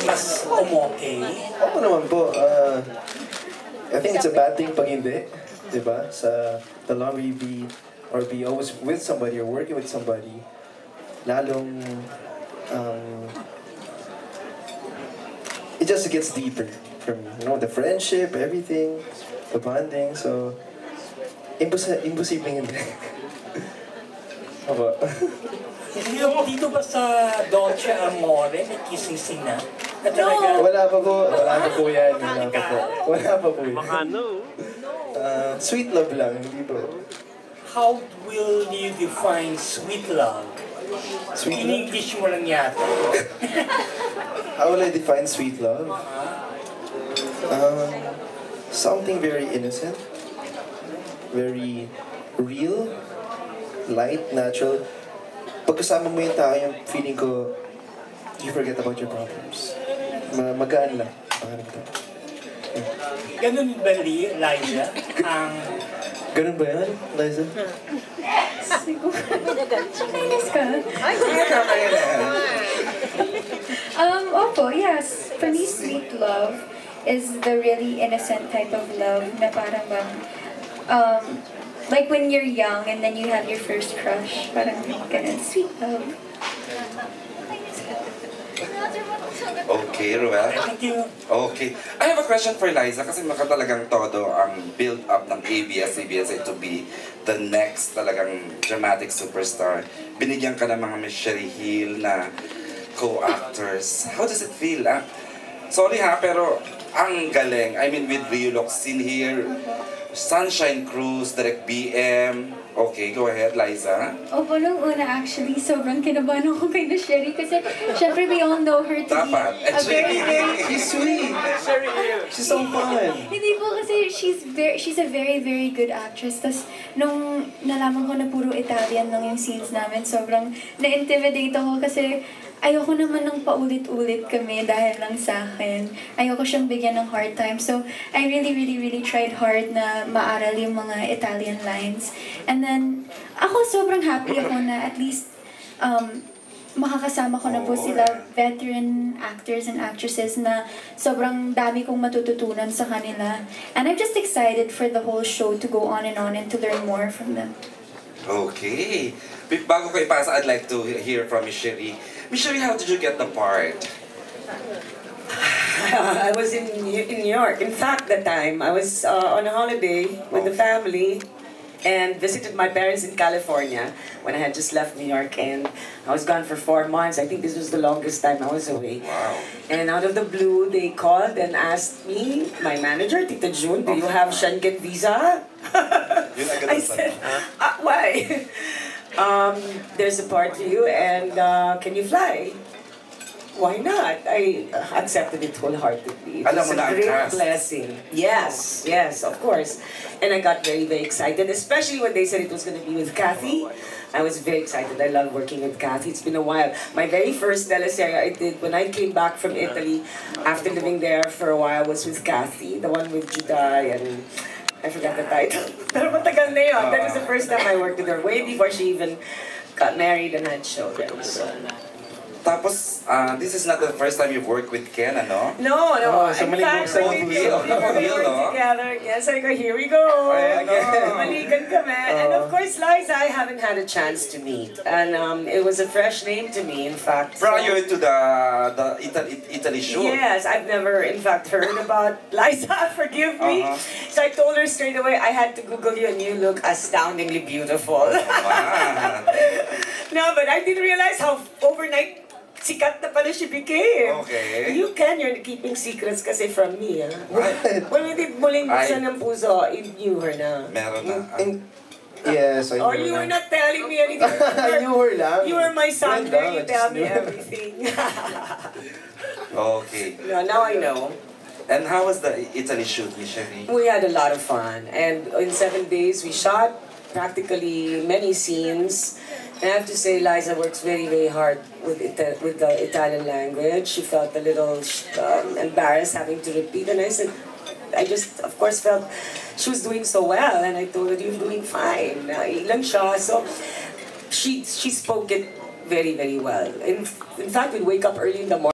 mas umoke? Oo naman po. I think it's a bad thing pag hindi. Diba? Sa the longer you be always with somebody or working with somebody, lalong it just gets deeper from, you know, the friendship, everything, the bonding. So, imposibleng hindi. Opo. Dito ba sa Dolce Amore, may kissing scene na? Wala pa po. Wala pa po yan. Wala pa po yan. Baka no. Sweet love lang, hindi po. How will you define sweet love? Sweet In love? English mo lang yata. How will I define sweet love? Something very innocent, very real, light, natural. Pagkasama mo yung tao, yung feeling ko, you forget about your problems. Magaan lang. Ganun ba, Liza? Ganun ba yan, Liza? Siguro. Kainis ka? Ay, kaya na. Opo, yes. For me, sweet love is the really innocent type of love na parang like when you're young and then you have your first crush, parang ganun, sweet love. Okay, Ruel. Thank you. Okay. I have a question for Liza kasi talagang todo ang build-up ng ABS-CBN to be the next talagang dramatic superstar. Binigyan ka ng mga Miss Sherry Hill na co-actors. How does it feel? Sorry ha, pero ang galing. I mean, with Rio Locsin here, Sunshine Cruz, Direct BM. Okay, go ahead, Liza. Opo, nung una actually, sobrang kinabahan ako kay Miss Sherry kasi syempre we all know her to Dapat. be a very, very... She's sweet. She's so fun. Hindi po kasi she's a very, very good actress. Tapos nung nalaman ko na puro Italian lang yung scenes namin, sobrang na-intimidate ako kasi ayoko naman ng paulit-ulit kami dahil lang sa akin. Ayoko siyang bigyan ng hard time. So, I really, really, really tried hard na maaral yung mga Italian lines. And then, ako sobrang happy ako na at least makakasama ko na po sila veteran actors and actresses na sobrang dami kong matututunan sa kanila. And I'm just excited for the whole show to go on and to learn more from them. Okay. Bago ko ipasa, I'd like to hear from Miss Sherry. Miss Sherry, how did you get the part? I was in New York. In fact, that time, I was on a holiday with the family and visited my parents in California when I had just left New York, and I was gone for 4 months. I think this was the longest time I was away. Wow. And out of the blue, they called and asked me, my manager, Tita June, do you have Schengen visa? I said, why? There's a part for you, and can you fly? Why not? I accepted it wholeheartedly. It was a great blessing. Yes, yes, of course. And I got very, very excited, especially when they said it was going to be with Kathy. I was very excited. I love working with Kathy. It's been a while. My very first teleserye I did when I came back from Italy after living there for a while was with Kathy, the one with Juday and I forgot the title. Pero matagal na yun. That was the first time I worked with her, way before she even got married and had children. So. Tapos, this is not the first time you've worked with Ken, ano? No, no. So In fact, when we worked together again, so I go, here we go. Maligan kami. And of course, Liza, I haven't had a chance to meet. And it was a fresh name to me, in fact. Prior to the Italy show. Yes, I've never, in fact, heard about Liza, forgive me. So I told her straight away, I had to Google you and you look astoundingly beautiful. Wow. No, but I didn't realize how overnight sikat na pala she became. Okay. You're keeping secrets kasi from me, ah. What? When we did Muling Buksan ng Puso, you knew her na. Meron na. Yes, I knew Or you were not telling me anything. I knew her lang. You were my son, Friend you lang, I tell just me knew. everything. Okay. No, now I know. And how was the Italy shoot, Miss Sherry? We had a lot of fun. And in 7 days, we shot practically many scenes. And I have to say, Liza works very, very hard with the Italian language. She felt a little embarrassed having to repeat. And I said, I just, of course, felt she was doing so well. And I told her, you're doing fine. Ilan siya. So she spoke it very, very well. In fact, we'd wake up early in the morning.